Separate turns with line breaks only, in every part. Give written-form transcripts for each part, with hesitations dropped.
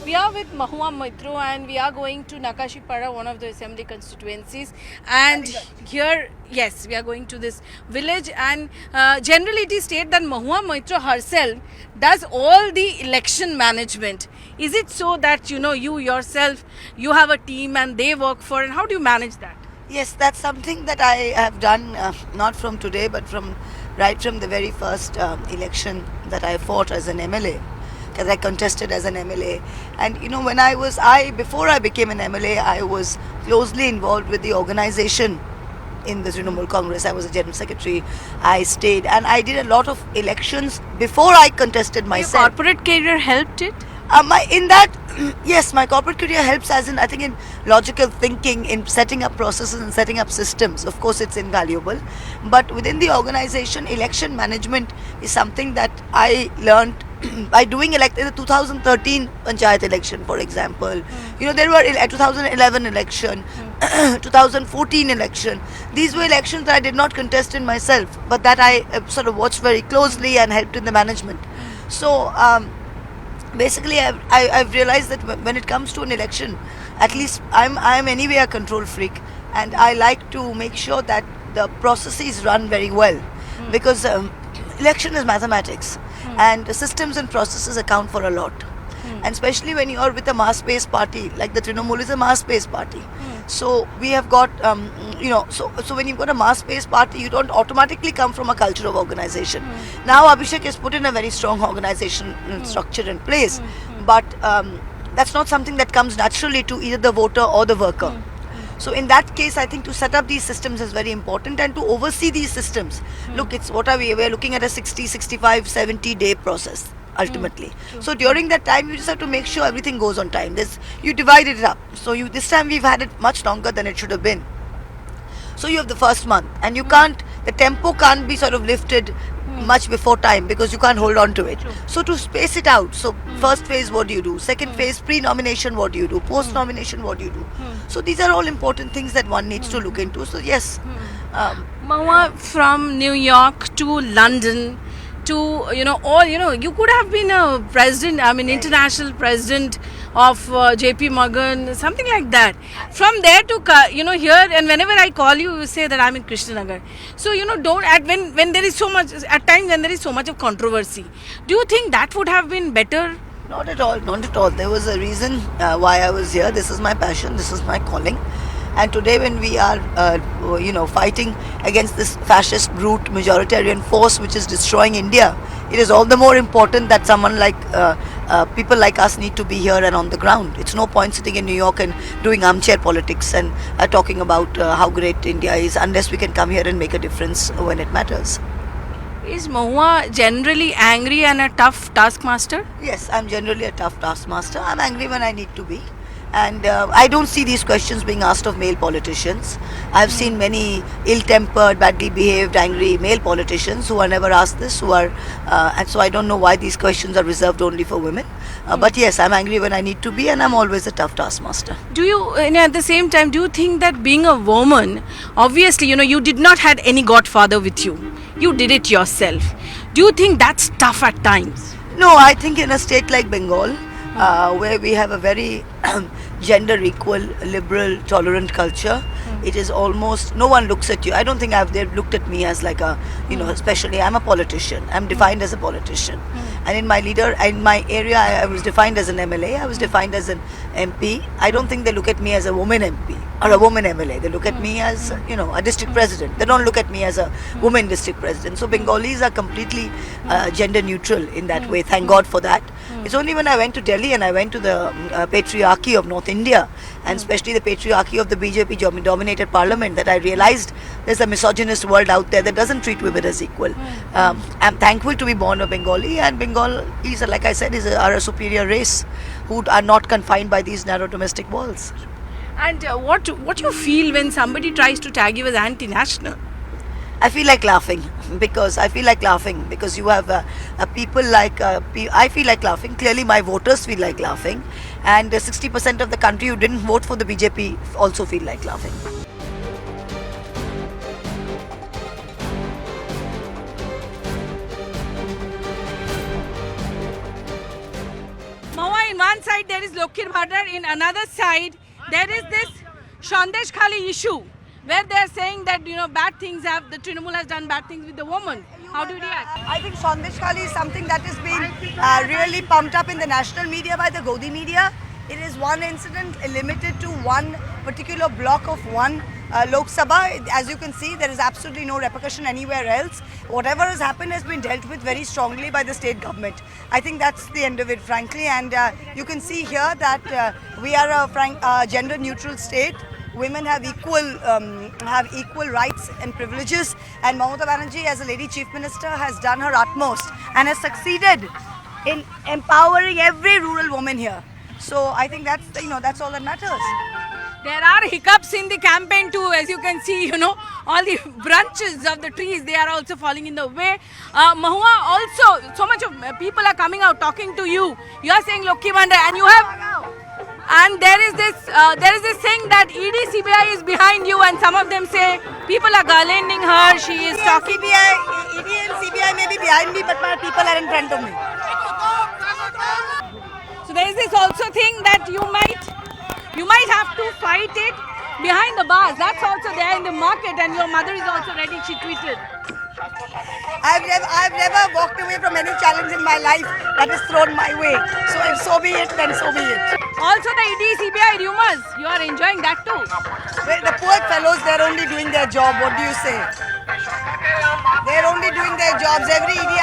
We are with Mahua Maitro and we are going to Nakashipara, one of the assembly constituencies. And here, yes, we are going to this village. And generally it is stated that Mahua Maitro herself does all the election management. Is it so that, you yourself, you have a team and they work for, and how do you manage that?
Yes, that's something that I have done not from today, but right from the very first election that I fought as an MLA, because I contested as an MLA. And before I became an MLA, I was closely involved with the organization in the Trinamool Congress. I was a general secretary. I stayed and I did a lot of elections before I contested myself.
Your corporate career helped it?
Yes, my corporate career helps as in, I think, in logical thinking, in setting up processes and setting up systems. Of course, it's invaluable. But within the organization, election management is something that I learned by doing in the 2013 Panchayat election, for example. There were 2011 election, 2014 election. These were elections that I did not contest in myself, but that I sort of watched very closely and helped in the management. So, basically I've realized that when it comes to an election, at least I'm anyway a control freak, and I like to make sure that the processes run very well, because election is mathematics, and the systems and processes account for a lot, and especially when you are with a mass-based party like the Trinamool is a mass-based party. So we have got so when you've got a mass-based party, you don't automatically come from a culture of organization. Now Abhishek has put in a very strong organization structure in place, but that's not something that comes naturally to either the voter or the worker. So in that case, I think to set up these systems is very important, and to oversee these systems. Look, we're looking at a 60, 65, 70 day process ultimately. So during that time, you just have to make sure everything goes on time. You divide it up. So this time we've had it much longer than it should have been. So you have the first month, and the tempo can't be sort of lifted much before time, because you can't hold on to it. So to space it out, so first phase, what do you do? Second phase, pre-nomination, what do you do? Post-nomination, what do you do? So these are all important things that one needs to look into. So yes.
Mahua, from New York to London to, you could have been a president, international president of JP Morgan, something like that. From there to, here, and whenever I call you, you say that I'm in Krishnanagar. So, when there is so much, at times when there is so much of controversy, do you think that would have been better?
Not at all, not at all. There was a reason why I was here. This is my passion, this is my calling. And today when we are, fighting against this fascist brute majoritarian force which is destroying India, it is all the more important that someone like people like us need to be here and on the ground. It's no point sitting in New York and doing armchair politics and talking about how great India is, unless we can come here and make a difference when it matters.
Is Mahua generally angry and a tough taskmaster?
Yes, I'm generally a tough taskmaster. I'm angry when I need to be. And I don't see these questions being asked of male politicians. I've seen many ill-tempered, badly behaved, angry male politicians who are never asked this, and so I don't know why these questions are reserved only for women. But yes, I'm angry when I need to be, and I'm always a tough taskmaster.
Do you, at the same time, do you think that being a woman, obviously, you did not had any godfather with you. You did it yourself. Do you think that's tough at times?
No, I think in a state like Bengal, where we have a very gender equal, liberal, tolerant culture, it is almost, no one looks at you. I don't think they've looked at me as like especially I'm a politician. I'm defined as a politician. And in my area, I was defined as an MLA, I was defined as an MP. I don't think they look at me as a woman MP or a woman MLA. They look at me as, a district president. They don't look at me as a woman district president. So Bengalis are completely gender neutral in that way. Thank God for that. It's only when I went to Delhi and I went to the patriarchy of North India, and especially the patriarchy of the BJP dominated parliament, that I realized there's a misogynist world out there that doesn't treat women as equal. I'm thankful to be born a Bengali, and Bengalis, like I said, are a superior race who are not confined by these narrow domestic walls.
And what do you feel when somebody tries to tag you as anti-national?
I feel like laughing because you have people like I feel like laughing. Clearly, my voters feel like laughing, and 60% of the country who didn't vote for the BJP also feel like laughing.
Mahua, in my one side there is Lokir Bhattad, in another side there is this Sandesh Khali issue where they are saying that bad things the Trinamool has done bad things with the woman. How do you react?
I think Sandesh Khali is something that is being really pumped up in the national media by the Godi media. It is one incident limited to one particular block of one Lok Sabha. As you can see, there is absolutely no repercussion anywhere else. Whatever has happened has been dealt with very strongly by the state government. I think that's the end of it, frankly. And you can see here that we are a gender-neutral state. Women have equal rights and privileges, and Mamata Banerjee, as a lady chief minister, has done her utmost and has succeeded in empowering every rural woman here. So I think that's all that matters.
There are hiccups in the campaign too, as you can see, all the branches of the trees, they are also falling in the way. Mahua, also, so much of people are coming out talking to you. You are saying Lokki Bhattad, and you have, and there is this thing that ED CBI is behind you, and some of them say people are garlanding her. She is talking.
ED and CBI may be behind me, but my people are in front of me.
So there is this also thing that you might have to fight it behind the bars. That's also there in the market, and your mother is also ready. She tweeted.
I've never walked away from any challenge in my life that is thrown my way. So if so be it, then so be it.
Also the ED CBI rumors, you are enjoying that too.
Well, the poor fellows, they're only doing their job. What do you say? They're only doing their jobs. Every ED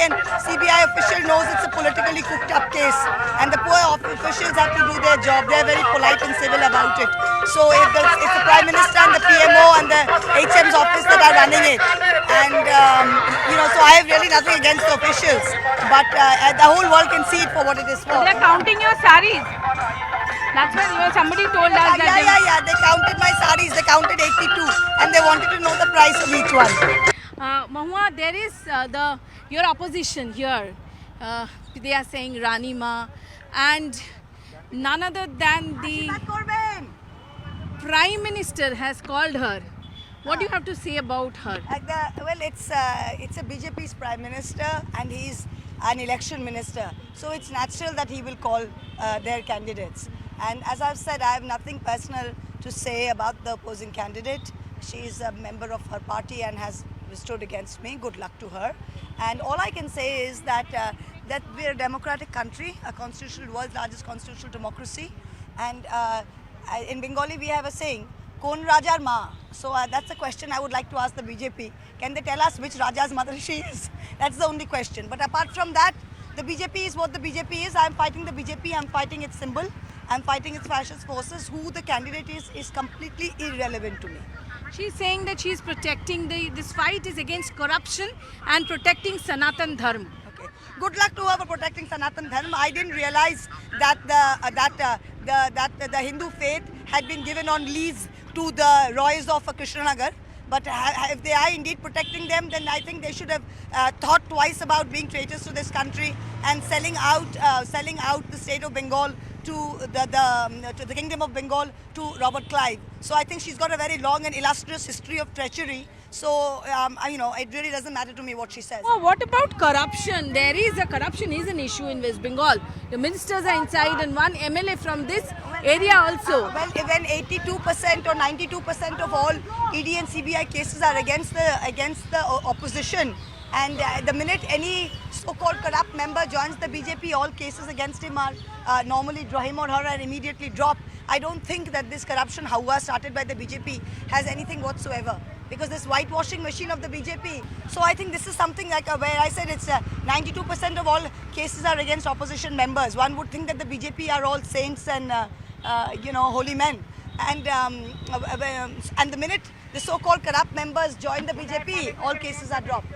and CBI official knows it's a politically cooked up case, and the poor officials have to do their job. They're very polite and civil about it. So if it's the Prime Minister and the PMO and the HM's office that are running it, and so I have really nothing against the officials, but the whole world can see it for what it is for.
They're counting your saris. That's why somebody told us that.
Yeah. They counted my saris. They counted 82, and they wanted to know the price of each one.
Mahua, there is your opposition here. They are saying Rani Ma, and none other than the Prime Minister has called her. What do you have to say about her?
It's a BJP's Prime Minister, and he's an election minister. So it's natural that he will call their candidates. And as I've said, I have nothing personal to say about the opposing candidate. She is a member of her party and has stood against me. Good luck to her. And all I can say is that we're a democratic country, a world's largest constitutional democracy. And in Bengali we have a saying, Kon Rajar Ma. So that's a question I would like to ask the BJP. Can they tell us which Raja's mother she is? That's the only question. But apart from that, the BJP is what the BJP is. I'm fighting the BJP. I'm fighting its symbol. I'm fighting its fascist forces. Who the candidate is completely irrelevant to me.
She's saying that she's protecting this fight is against corruption and protecting Sanatan Dharma.
Okay. Good luck to her for protecting Sanatan Dharma. I didn't realize that the Hindu faith had been given on lease to the Roys of Krishnanagar. But if they are indeed protecting them, then I think they should have thought twice about being traitors to this country and selling out the state of Bengal to the Kingdom of Bengal to Robert Clive. So I think she's got a very long and illustrious history of treachery. So it really doesn't matter to me what she says.
Oh, what about corruption? Corruption is an issue in West Bengal. The ministers are inside, and one MLA from this area also.
Well, when 82% or 92% of all ED and CBI cases are against the opposition, and the minute any so-called corrupt member joins the BJP, all cases against him are normally him or her are immediately dropped. I don't think that this corruption hawa started by the BJP has anything whatsoever, because this whitewashing machine of the BJP. So I think this is something like where I said it's 92% of all cases are against opposition members. One would think that the BJP are all saints and holy men. And the minute the so-called corrupt members join the BJP, all cases are dropped.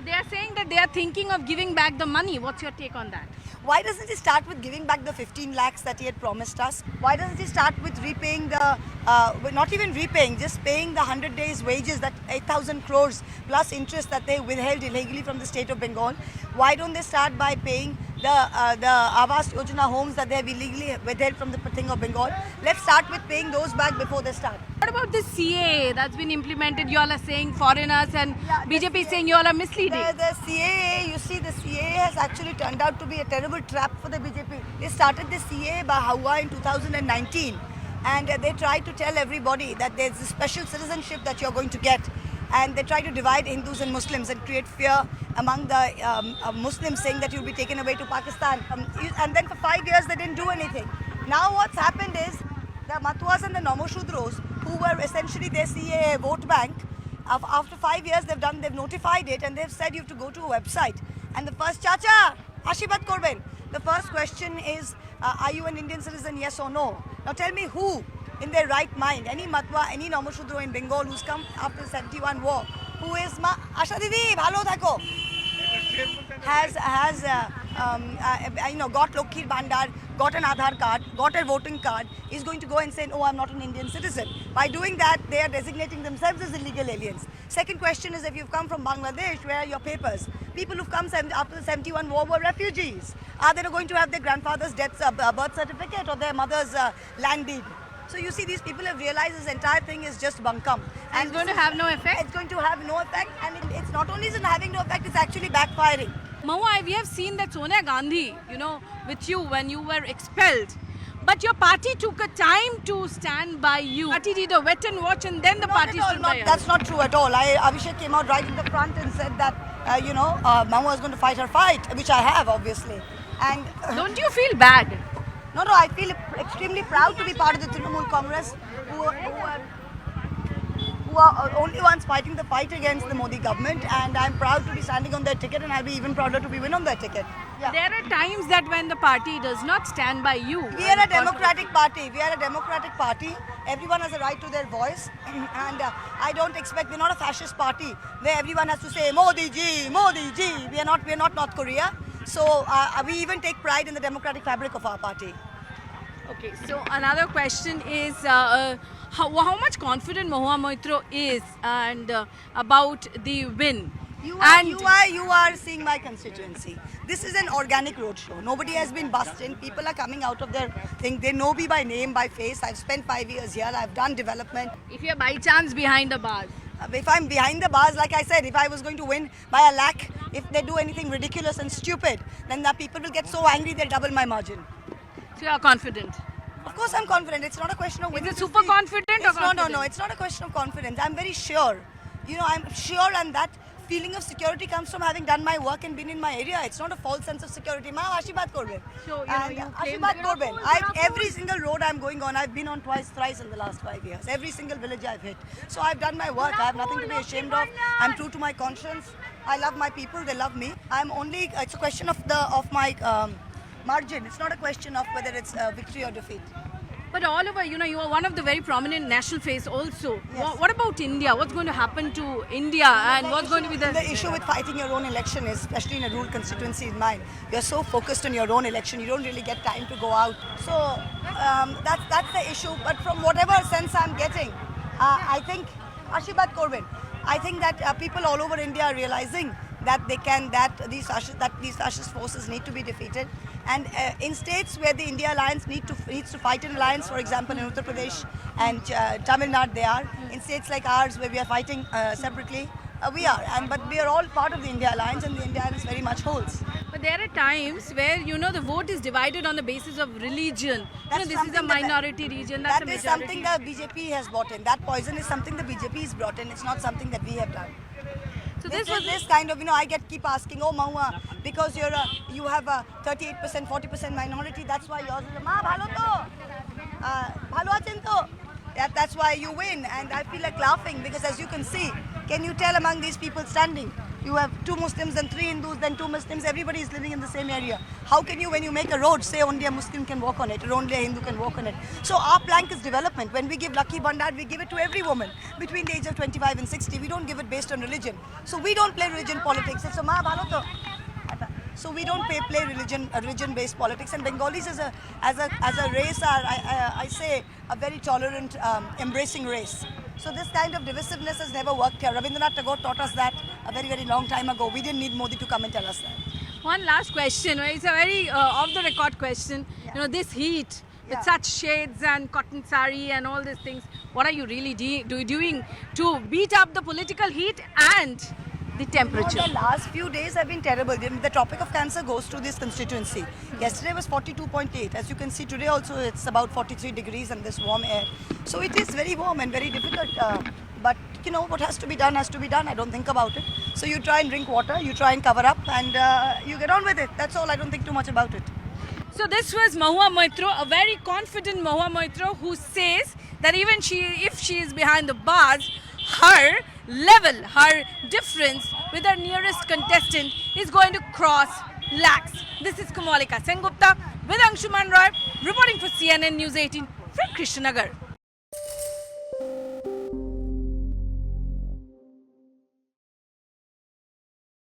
They are saying that they are thinking of giving back the money. What's your take on that?
Why doesn't he start with giving back the 15 lakhs that he had promised us? Why doesn't he start with repaying not even repaying, just paying the 100 days wages, that 8,000 crores plus interest that they withheld illegally from the state of Bengal? Why don't they start by paying the Awas Yojana homes that they have illegally withheld from the thing of Bengal? Let's start with paying those back before they start.
what about this CAA that's been implemented? You all are saying foreigners and BJP is saying you all are misleading.
The CAA, you see, the CAA has actually turned out to be a terrible trap for the BJP. They started the CAA by Hawa in 2019, and they tried to tell everybody that there's a special citizenship that you're going to get. And they try to divide Hindus and Muslims and create fear among the Muslims, saying that you'll be taken away to Pakistan. And then for 5 years they didn't do anything. Now what's happened is the Matwas and the Nomoshudros, who were essentially their CAA vote bank, after 5 years they've notified it and they've said you have to go to a website. And the first, Chacha, Ashibat Korben, the first question is, are you an Indian citizen, yes or no? Now tell me who in their right mind, any Matwa, any Nomoshudro in Bengal who's come after the 71 war, who is Asha Didi, bhalo thako, has got Lokhir Bandar, got an Aadhaar card, got a voting card, is going to go and say, oh, I'm not an Indian citizen. By doing that, they are designating themselves as illegal aliens. Second question is, if you've come from Bangladesh, where are your papers? People who've come after the 71 war were refugees. Are they going to have their grandfather's birth certificate or their mother's land deed? So you see, these people have realized this entire thing is just bunkum.
And it's going to have no effect?
It's going to have no effect, and it's not only isn't having no effect, it's actually backfiring.
Mahua, we have seen that Sonia Gandhi, with you when you were expelled. But your party took a time to stand by you. Party did a wet and watch and then the party stood by you.
That's not true at all. Abhishek came out right in the front and said that, Mahua is going to fight her fight, which I have, obviously. And
don't you feel bad?
No, I feel extremely proud to be part of the Trinamool Congress, who are only ones fighting the fight against the Modi government, and I'm proud to be standing on their ticket, and I'll be even prouder to be win on their ticket. Yeah.
There are times that when the party does not stand by you.
We are a democratic party. Everyone has a right to their voice, and I don't expect, we're not a fascist party where everyone has to say Modi ji, Modi ji. We are not North Korea. So we even take pride in the democratic fabric of our party.
Okay, so another question is how much confident Mahua Moitro is and about the win.
You are seeing my constituency. This is an organic roadshow. Nobody has been busting. People are coming out of their thing. They know me by name, by face. I've spent 5 years here. I've done development.
If you're by chance behind the bars.
If I'm behind the bars, like I said, if I was going to win by a lakh, if they do anything ridiculous and stupid, then the people will get so angry they'll double my margin.
So you are confident?
Of course I'm confident. It's not a question of winning.
Is it super confident or confident?
No. It's not a question of confidence. I'm very sure. I'm sure, and that feeling of security comes from having done my work and been in my area. It's not a false sense of security. Ashibat Korben.
So,
Ashibat Korben. Every single road I'm going on, I've been on thrice in the last 5 years. Every single village I've hit. So I've done my work. I have nothing to be ashamed of. I'm true to my conscience. I love my people. They love me. It's a question of my margin. It's not a question of whether it's victory or defeat.
But all over, you are one of the very prominent national face also.
Yes.
What about India? What's going to happen to India and what's going to be the
issue with fighting your own election is, especially in a rural constituency in mine, you're so focused on your own election, you don't really get time to go out. So that's the issue. But from whatever sense I'm getting, I think, Ashibat Korben, I think that people all over India are realizing that these fascist forces need to be defeated. And in states where the India Alliance needs to fight an alliance, for example, in Uttar Pradesh and Tamil Nadu, they are. In states like ours, where we are fighting separately, we are. But we are all part of the India Alliance, and the India Alliance very much holds.
But there are times where, the vote is divided on the basis of religion. This is a minority region, that's a majority.
That is something that BJP has brought in. That poison is something the BJP has brought in. It's not something that we have done. So this kind of, I keep asking, oh Mahua, because you have a 38%, 40% minority, that's why yours is bhalo to, bhalo achen to. That's why you win, and I feel like laughing because, as you can see, can you tell among these people standing, you have 2 Muslims and 3 Hindus, then 2 Muslims, everybody is living in the same area. How can you, when you make a road, say only a Muslim can walk on it or only a Hindu can walk on it? So our plank is development. When we give Lucky Bandar, we give it to every woman between the age of 25 and 60. We don't give it based on religion. So we don't play religion politics. So So we don't play religion-based politics. And Bengalis as a race are, I say, a very tolerant, embracing race. So this kind of divisiveness has never worked here. Rabindranath Tagore taught us that a very, very long time ago. We didn't need Modi to come and tell us that.
One last question. It's a very off-the-record question. This heat with
Yeah.
such shades and cotton sari and all these things. What are you really doing to beat up the political heat and the temperature?
The last few days have been terrible. The Tropic of Cancer goes to this constituency. Yesterday was 42.8. As you can see, today also it's about 43 degrees and this warm air. So it is very warm and very difficult. But you know, what has to be done has to be done. I don't think about it. So you try and drink water, you try and cover up, and you get on with it. That's all. I don't think too much about it.
So this was Mahua Moitro, a very confident Mahua Moitro, who says that even if she is behind the bars, her level, her difference with her nearest contestant is going to cross lakhs. This is Komalika Sengupta with Anshuman Roy reporting for CNN News 18 from Krishnanagar.